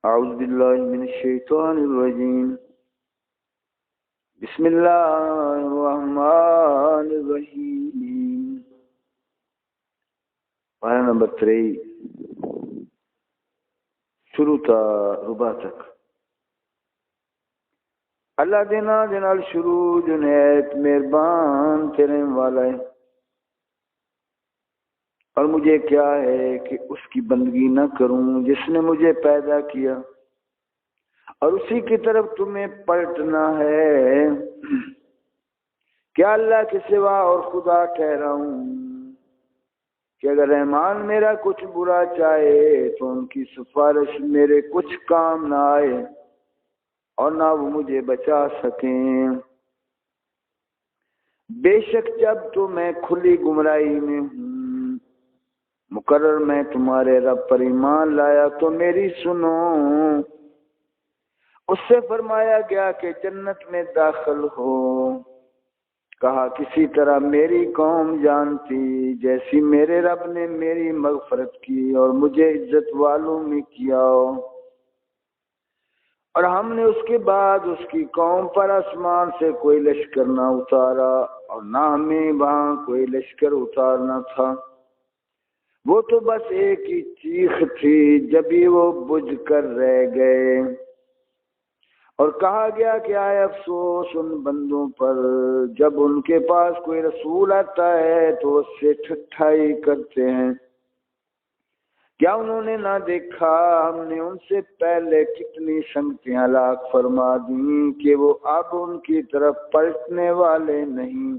اعوذ باللہ من الشیطان الرجیم بسم اللہ الرحمن الرحیم۔ پارہ نمبر 23 شروع تا ربا تک۔ اللہ دینا جنال شروع جنیت مہربان تیرے والا ہے، اور مجھے کیا ہے کہ اس کی بندگی نہ کروں جس نے مجھے پیدا کیا، اور اسی کی طرف تمہیں پلٹنا ہے۔ کیا اللہ کے سوا اور خدا ٹھہراؤں کہ اگر رحمان میرا کچھ برا چاہے تو ان کی سفارش میرے کچھ کام نہ آئے اور نہ وہ مجھے بچا سکیں۔ بے شک جب تو میں کھلی گمراہی میں ہوں، مقرر میں تمہارے رب پر ایمان لایا تو میری سنو۔ اس سے فرمایا گیا کہ جنت میں داخل ہو، کہا کسی طرح میری قوم جانتی جیسی میرے رب نے میری مغفرت کی اور مجھے عزت والوں میں کیا، اور ہم نے اس کے بعد اس کی قوم پر آسمان سے کوئی لشکر نہ اتارا اور نہ ہمیں وہاں کوئی لشکر اتارنا تھا، وہ تو بس ایک ہی چیخ تھی جب ہی وہ بجھ کر رہ گئے۔ اور کہا گیا کہ آئے افسوس ان بندوں پر جب ان کے پاس کوئی رسول آتا ہے تو اس سے ٹھٹھائی کرتے ہیں۔ کیا انہوں نے نہ دیکھا ہم نے ان سے پہلے کتنی سنگتیں ہلاک فرما دیں کہ وہ اب ان کی طرف پلٹنے والے نہیں،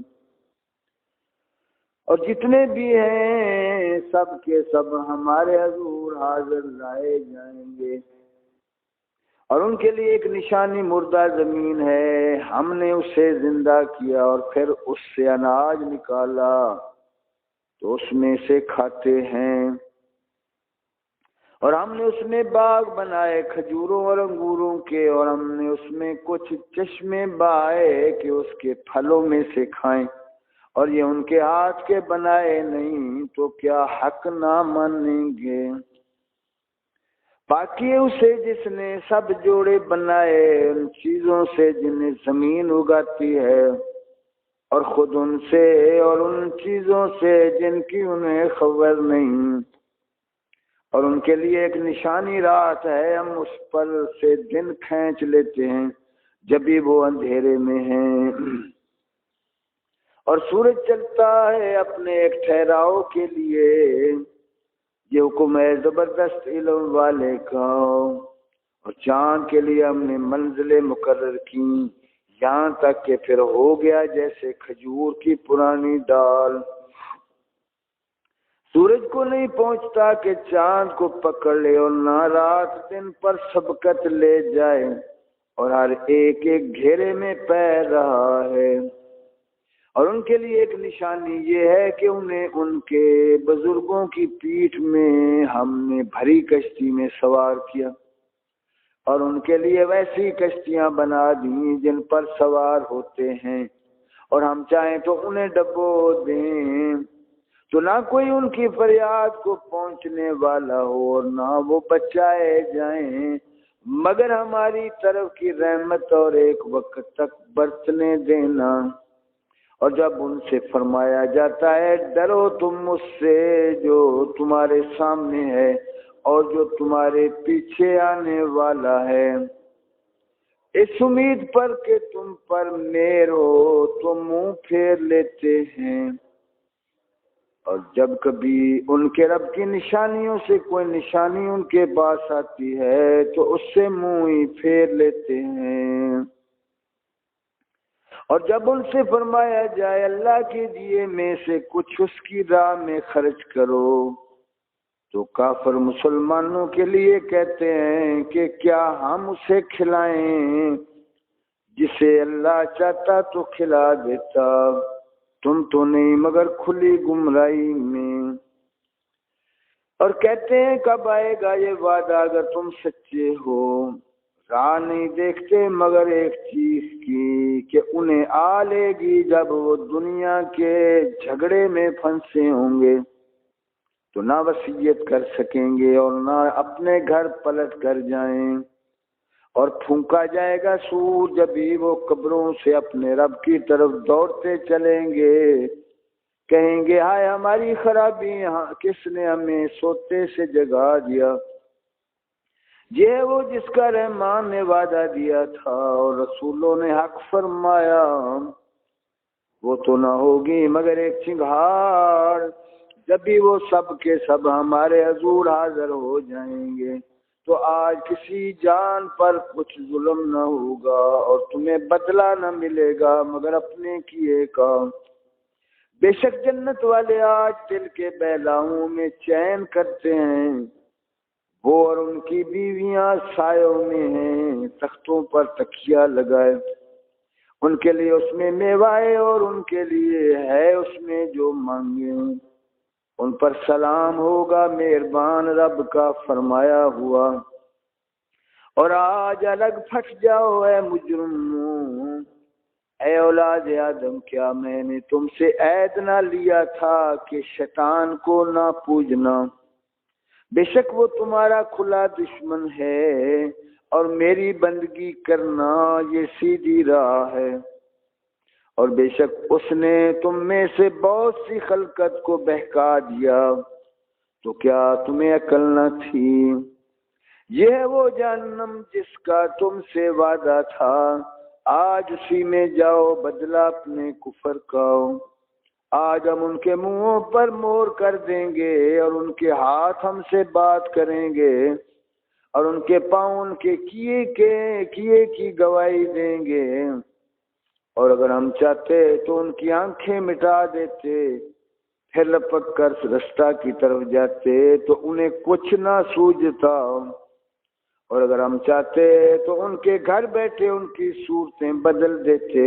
اور جتنے بھی ہیں سب کے سب ہمارے حضور حاضر لائے جائیں گے، اور ان کے لیے ایک نشانی مردہ زمین ہے۔ ہم نے اسے زندہ کیا اور پھر اس سے اناج نکالا تو اس میں سے کھاتے ہیں، اور ہم نے اس میں باغ بنائے کھجوروں اور انگوروں کے، اور ہم نے اس میں کچھ چشمے بہائے کہ اس کے پھلوں میں سے کھائیں، اور یہ ان کے ہاتھ کے بنائے نہیں تو کیا حق نہ مانیں گے؟ باقی اسے جس نے سب جوڑے بنائے ان چیزوں سے جنہیں زمین اگاتی ہے، اور خود ان سے اور ان چیزوں سے جن کی انہیں خبر نہیں، اور ان کے لیے ایک نشانی رات ہے، ہم اس پر سے دن کھینچ لیتے ہیں جب بھی وہ اندھیرے میں ہیں، اور سورج چلتا ہے اپنے ایک ٹھہراؤ کے لیے۔ یہ حکم ہے زبردست علم والے کا، اور چاند کے لیے ہم نے منزلیں مقرر کی یہاں تک کہ پھر ہو گیا جیسے کھجور کی پرانی ڈال۔ سورج کو نہیں پہنچتا کہ چاند کو پکڑ لے، اور نہ رات دن پر سبقت لے جائے، اور ہر ایک ایک گھیرے میں پیر رہا ہے۔ اور ان کے لیے ایک نشانی یہ ہے کہ انہیں ان کے بزرگوں کی پیٹھ میں ہم نے بھری کشتی میں سوار کیا، اور ان کے لیے ویسی کشتیاں بنا دیں جن پر سوار ہوتے ہیں، اور ہم چاہیں تو انہیں ڈبو دیں تو نہ کوئی ان کی فریاد کو پہنچنے والا ہو اور نہ وہ بچائے جائیں مگر ہماری طرف کی رحمت اور ایک وقت تک برتنے دینا۔ اور جب ان سے فرمایا جاتا ہے ڈرو تم اس سے جو تمہارے سامنے ہے اور جو تمہارے پیچھے آنے والا ہے، اس امید پر کہ تم پر مہر ہو تو منہ پھیر لیتے ہیں، اور جب کبھی ان کے رب کی نشانیوں سے کوئی نشانی ان کے پاس آتی ہے تو اس سے منہ ہی پھیر لیتے ہیں۔ اور جب ان سے فرمایا جائے اللہ کے دیے میں سے کچھ اس کی راہ میں خرچ کرو تو کافر مسلمانوں کے لیے کہتے ہیں کہ کیا ہم اسے کھلائیں؟ جسے اللہ چاہتا تو کھلا دیتا، تم تو نہیں مگر کھلی گمراہی میں۔ اور کہتے ہیں کب آئے گا یہ وعدہ اگر تم سچے ہو؟ راہ نہیں دیکھتے مگر ایک چیز کی کہ انہیں آ لے گی جب وہ دنیا کے جھگڑے میں پھنسے ہوں گے تو نہ وصیت کر سکیں گے اور نہ اپنے گھر پلٹ کر جائیں، اور پھونکا جائے گا سور جب بھی وہ قبروں سے اپنے رب کی طرف دوڑتے چلیں گے، کہیں گے ہائے ہماری خرابی، کس نے ہمیں سوتے سے جگا دیا۔ یہ ہے وہ جس کا رحمان نے وعدہ دیا تھا اور رسولوں نے حق فرمایا، وہ تو نہ ہوگی مگر ایک چنگھاڑ، جب بھی وہ سب کے سب ہمارے حضور حاضر ہو جائیں گے تو آج کسی جان پر کچھ ظلم نہ ہوگا اور تمہیں بدلہ نہ ملے گا مگر اپنے کیے کا۔ بے شک جنت والے آج دل کے بہلاؤں میں چین کرتے ہیں، وہ اور ان کی بیویاں سایوں میں ہیں، تختوں پر تکیہ لگائے، ان کے لیے اس میں میوائے اور ان کے لیے ہے اس میں جو مانگے، ان پر سلام ہوگا مہربان رب کا فرمایا ہوا۔ اور آج الگ پھٹ جاؤ اے مجرموں، اے اولاد آدم، کیا میں نے تم سے عہد نہ لیا تھا کہ شیطان کو نہ پوجنا، بے شک وہ تمہارا کھلا دشمن ہے اور میری بندگی کرنا یہ سیدھی راہ ہے، اور بے شک اس نے تم میں سے بہت سی خلقت کو بہکا دیا، تو کیا تمہیں عقل نہ تھی؟ یہ ہے وہ جہنم جس کا تم سے وعدہ تھا، آج اسی میں جاؤ بدلہ اپنے کفر کا۔ آج ہم ان کے منہوں پر مہر کر دیں گے اور ان کے ہاتھ ہم سے بات کریں گے اور ان کے پاؤں ان کے کیے کی گواہی دیں گے، اور اگر ہم چاہتے تو ان کی آنکھیں مٹا دیتے، پھر لپک کر رستہ کی طرف جاتے تو انہیں کچھ نہ سوجھتا، اور اگر ہم چاہتے تو ان کے گھر بیٹھے ان کی صورتیں بدل دیتے،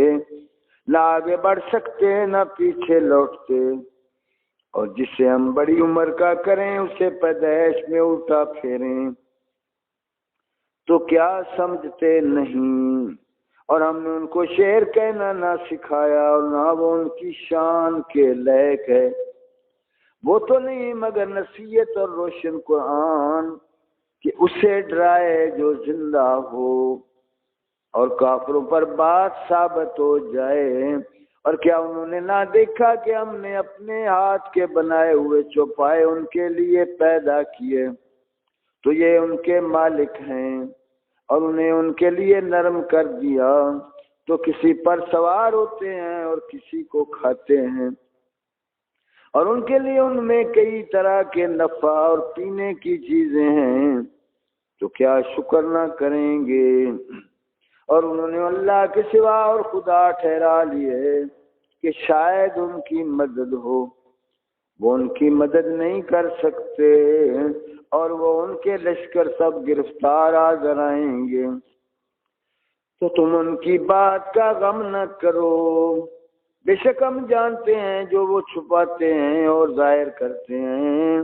نہ آگے بڑھ سکتے نہ پیچھے لوٹتے، اور جسے ہم بڑی عمر کا کریں اسے پیدائش میں الٹا پھیریں، تو کیا سمجھتے نہیں؟ اور ہم نے ان کو شعر کہنا نہ سکھایا اور نہ وہ ان کی شان کے لائق ہے، وہ تو نہیں مگر نصیحت اور روشن قرآن کہ اسے ڈرائے جو زندہ ہو اور کافروں پر بات ثابت ہو جائے۔ اور کیا انہوں نے نہ دیکھا کہ ہم نے اپنے ہاتھ کے بنائے ہوئے چوپائے ان کے لیے پیدا کیے، تو یہ ان کے مالک ہیں، اور انہیں ان کے لیے نرم کر دیا تو کسی پر سوار ہوتے ہیں اور کسی کو کھاتے ہیں، اور ان کے لیے ان میں کئی طرح کے نفع اور پینے کی چیزیں ہیں، تو کیا شکر نہ کریں گے؟ اور انہوں نے اللہ کے سوا اور خدا ٹھہرا لیے کہ شاید ان کی مدد ہو، وہ ان کی مدد نہیں کر سکتے، اور وہ ان کے لشکر سب گرفتار حاضر آئیں گے، تو تم ان کی بات کا غم نہ کرو، بے شک ہم جانتے ہیں جو وہ چھپاتے ہیں اور ظاہر کرتے ہیں۔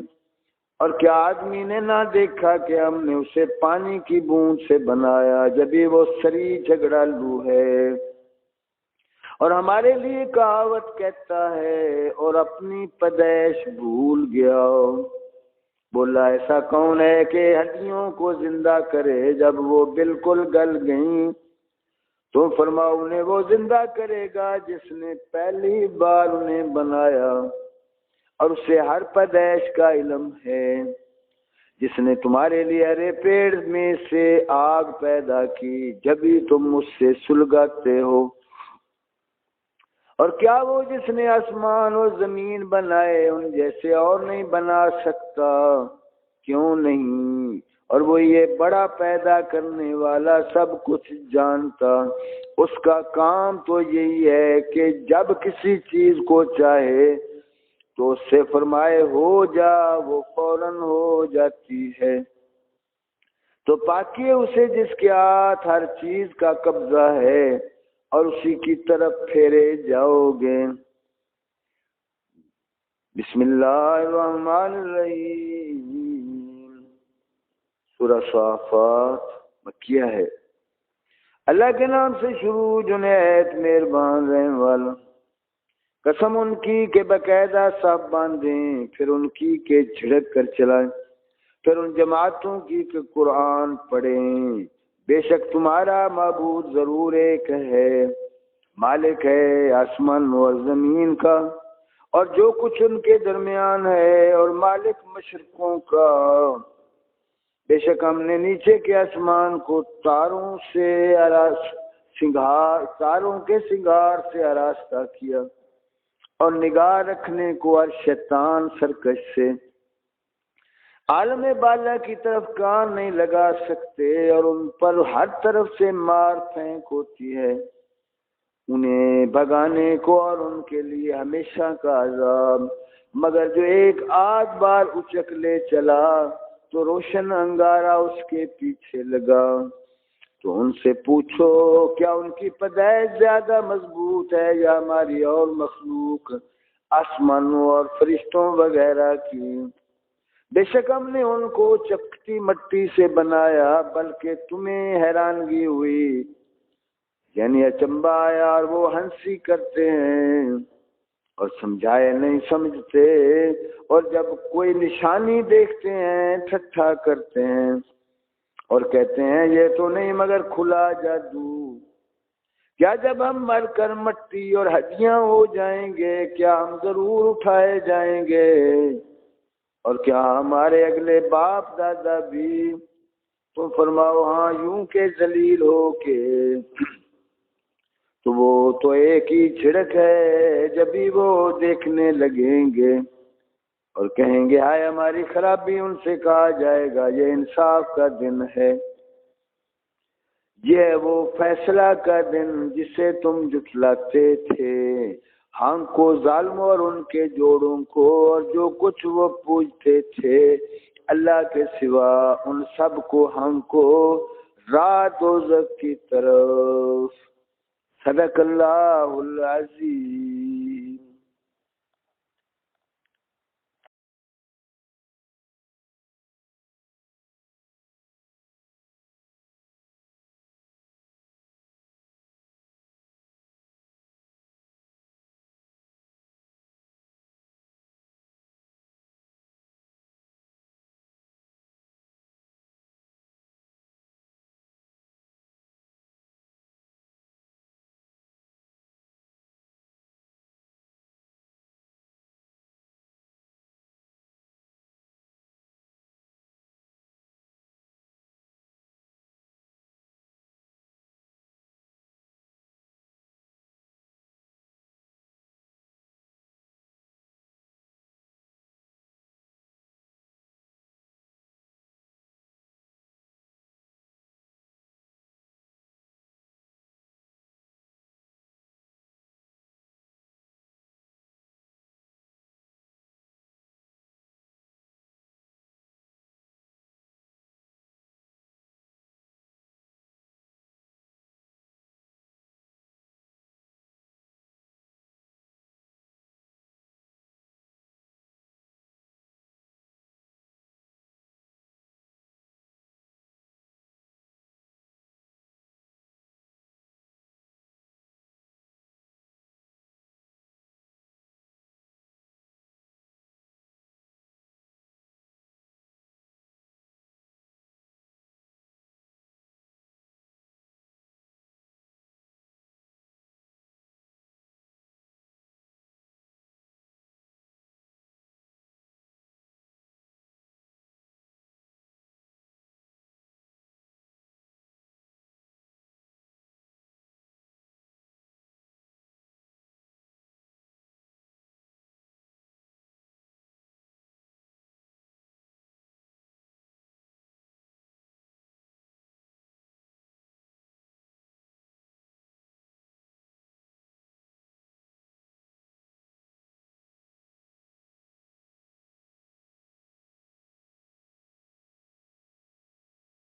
اور کیا آدمی نے نہ دیکھا کہ ہم نے اسے پانی کی بوند سے بنایا جبھی وہ سری جھگڑالو ہے، اور ہمارے لیے کہاوت کہتا ہے اور اپنی پیدائش بھول گیا، بولا ایسا کون ہے کہ ہڈیوں کو زندہ کرے جب وہ بالکل گل گئیں؟ تو فرماؤ انہیں وہ زندہ کرے گا جس نے پہلی بار انہیں بنایا، اور اسے ہر پیدائش کا علم ہے، جس نے تمہارے لیے ہرے پیڑ میں سے آگ پیدا کی جبھی تم اس سے سلگاتے ہو، اور کیا وہ جس نے آسمان اور زمین بنائے ان جیسے اور نہیں بنا سکتا؟ کیوں نہیں؟ اور وہ یہ بڑا پیدا کرنے والا سب کچھ جانتا، اس کا کام تو یہی ہے کہ جب کسی چیز کو چاہے تو اس سے فرمائے ہو جا، وہ فوراً ہو جاتی ہے۔ تو پاکیے اسے جس کے ہاتھ ہر چیز کا قبضہ ہے اور اسی کی طرف پھیرے جاؤ گے۔ بسم اللہ الرحمن الرحیم۔ سورہ صافات مکیہ ہے۔ اللہ کے نام سے شروع جو نہایت مہربان رحم والا۔ قسم ان کی کہ باقاعدہ صاف باندھیں، پھر ان کی کہ جھڑک کر چلائیں، پھر ان جماعتوں کی کہ قرآن پڑھیں۔ بے شک تمہارا معبود ضرور ایک ہے، مالک ہے آسمان اور زمین کا اور جو کچھ ان کے درمیان ہے، اور مالک مشرقوں کا۔ بے شک ہم نے نیچے کے آسمان کو تاروں کے سنگار سے آراستہ کیا، اور نگاہ رکھنے کو ہر شیطان سرکش سے۔ عالم بالا کی طرف کان نہیں لگا سکتے، اور ان پر ہر طرف سے مار پھینک ہوتی ہے، انہیں بھگانے کو اور ان کے لیے ہمیشہ کا عذاب۔ مگر جو ایک آدھ بار اچک لے چلا تو روشن انگارہ اس کے پیچھے لگا۔ تو ان سے پوچھو کیا ان کی پیدائش زیادہ مضبوط ہے یا ہماری اور مخلوق آسمانوں اور فرشتوں وغیرہ کی؟ بے شک ہم نے ان کو چپکتی مٹی سے بنایا، بلکہ تمہیں حیرانگی ہوئی، یعنی اچنبھا آیا، اور وہ ہنسی کرتے ہیں اور سمجھائے نہیں سمجھتے، اور جب کوئی نشانی دیکھتے ہیں ٹھٹھا کرتے ہیں اور کہتے ہیں یہ تو نہیں مگر کھلا جادو۔ کیا جب ہم مر کر مٹی اور ہڈیاں ہو جائیں گے کیا ہم ضرور اٹھائے جائیں گے؟ اور کیا ہمارے اگلے باپ دادا بھی؟ تم فرماؤ ہاں، یوں کہ ذلیل ہو کے تو وہ تو ایک ہی جھڑک ہے، جبھی وہ دیکھنے لگیں گے اور کہیں گے ہائے ہماری خرابی۔ ان سے کہا جائے گا یہ انصاف کا دن ہے، یہ ہے وہ فیصلہ کا دن جسے تم جھٹلاتے تھے۔ ہم کو ظالموں اور ان کے جوڑوں کو اور جو کچھ وہ پوجتے تھے اللہ کے سوا، ان سب کو ہم کو راہ دوزخ کی طرف۔ صدق اللہ العظیم۔